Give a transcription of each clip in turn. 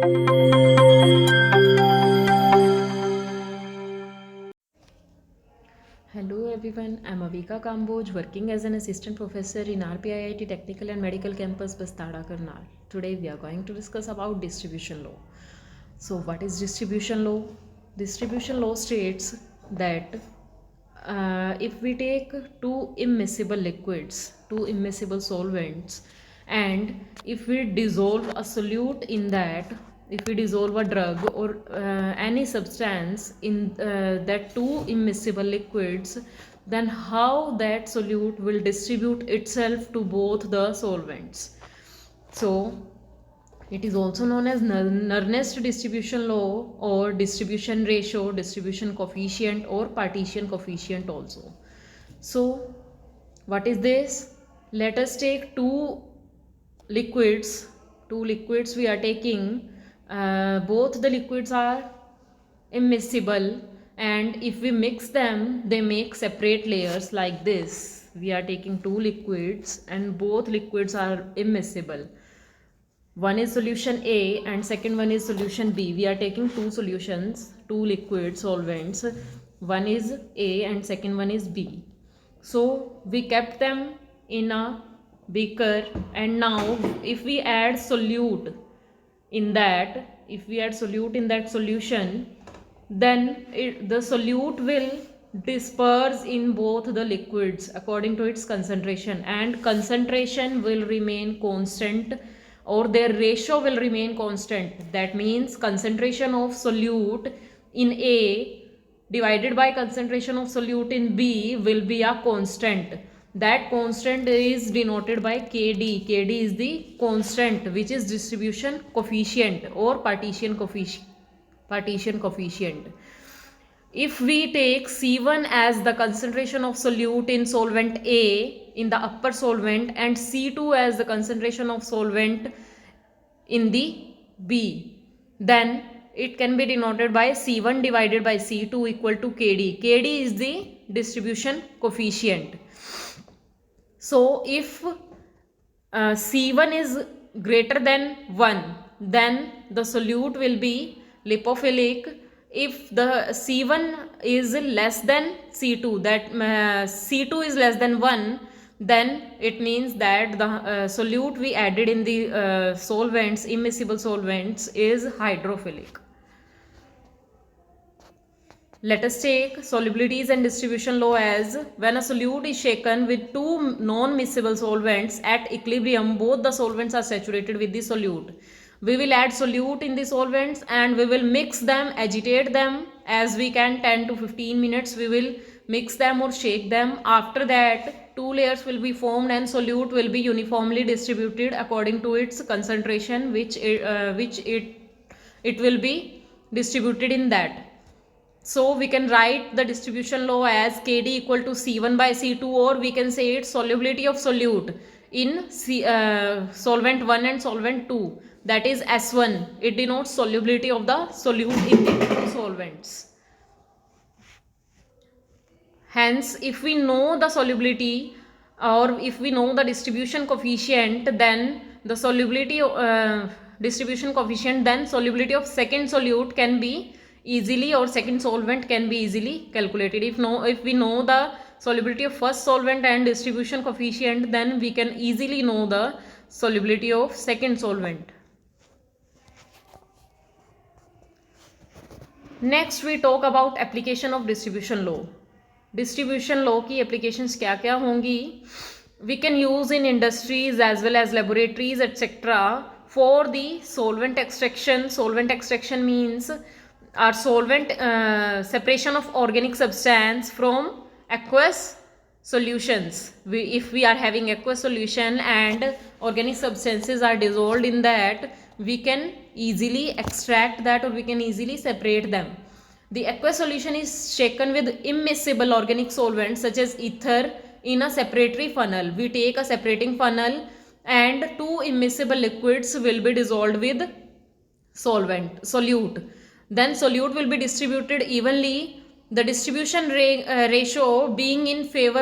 Hello everyone, I'm Avika Kamboj, working as an assistant professor in RPIIT Technical and Medical Campus, Bastada, Karnal. Today we are going to discuss about distribution law. So what is distribution law? Distribution law states that if we take two immiscible liquids, two immiscible solvents, and if we dissolve a solute in that, if we dissolve a drug or any substance in that two immiscible liquids, then how that solute will distribute itself to both the solvents. So it is also known as Nernst distribution law or distribution ratio, distribution coefficient or partition coefficient also. So what is this? Let us take two liquids we are taking. Both the liquids are immiscible, and if we mix them they make separate layers like this. We are taking two liquids and both liquids are immiscible. One is solution A and second one is solution B. We are taking two solutions, two liquid solvents. One is A and second one is B. So we kept them in a beaker, and now if we add solute in that, solution, then the solute will disperse in both the liquids according to its concentration, and concentration will remain constant or their ratio will remain constant. That means concentration of solute in A divided by concentration of solute in B will be a constant. That constant is denoted by Kd. Kd is the constant, which is distribution coefficient or partition coefficient. If we take C1 as the concentration of solute in solvent A in the upper solvent and C2 as the concentration of solvent in the B, then it can be denoted by C1 divided by C2 equal to Kd. Kd is the distribution coefficient. So if C1 is greater than 1, then the solute will be lipophilic. If the C1 is less than C2, that C2 is less than 1, then it means that the solute we added in the solvents, immiscible solvents, is hydrophilic. Let us take solubilities and distribution law as when a solute is shaken with two non-miscible solvents at equilibrium, both the solvents are saturated with the solute. We will add solute in the solvents and we will mix them, agitate them as we can. 10 to 15 minutes we will mix them or shake them. After that, two layers will be formed and solute will be uniformly distributed according to its concentration, which it will be distributed in that. So we can write the distribution law as Kd equal to C1 by C2, or we can say it's solubility of solute in solvent 1 and solvent 2, that is S1. It denotes solubility of the solute in the two solvents. Hence, if we know the solubility or if we know the distribution coefficient, then the solubility distribution coefficient, then solubility of second solute can be easily, or second solvent can be easily calculated. If we know the solubility of first solvent and distribution coefficient, then we can easily know the solubility of second solvent. Next we talk about application of distribution law. Distribution law की applications क्या क्या होंगी? We can use in industries as well as laboratories etc. for the solvent extraction. Solvent extraction means our solvent separation of organic substance from aqueous solutions. If we are having aqueous solution and organic substances are dissolved in that, we can easily extract that or we can easily separate them. The aqueous solution is shaken with immiscible organic solvents such as ether in a separatory funnel. We take a separating funnel and two immiscible liquids will be dissolved with solute. Then solute will be distributed evenly. The distribution ratio being in favor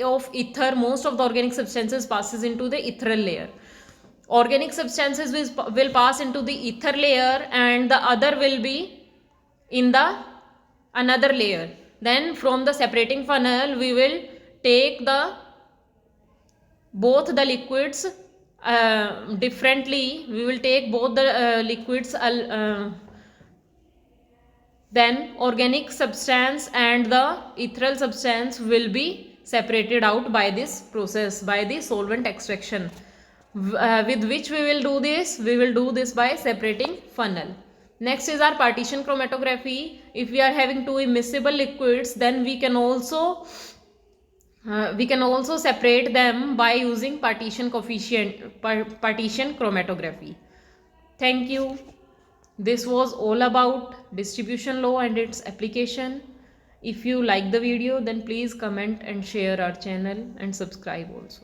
of ether, most of the organic substances passes into the ethereal layer. organic substances will pass into the ether layer, and the other will be in the another layer. Then from the separating funnel we will take the both the liquids differently. We will take both the liquids, then organic substance and the ethereal substance will be separated out by this process, by the solvent extraction. With which we will do this? We will do this by separating funnel. Next is our partition chromatography. If we are having two immiscible liquids, then we can also separate them by using partition chromatography. Thank you. This was all about distribution law and its application. If you like the video, then please comment and share our channel and subscribe also.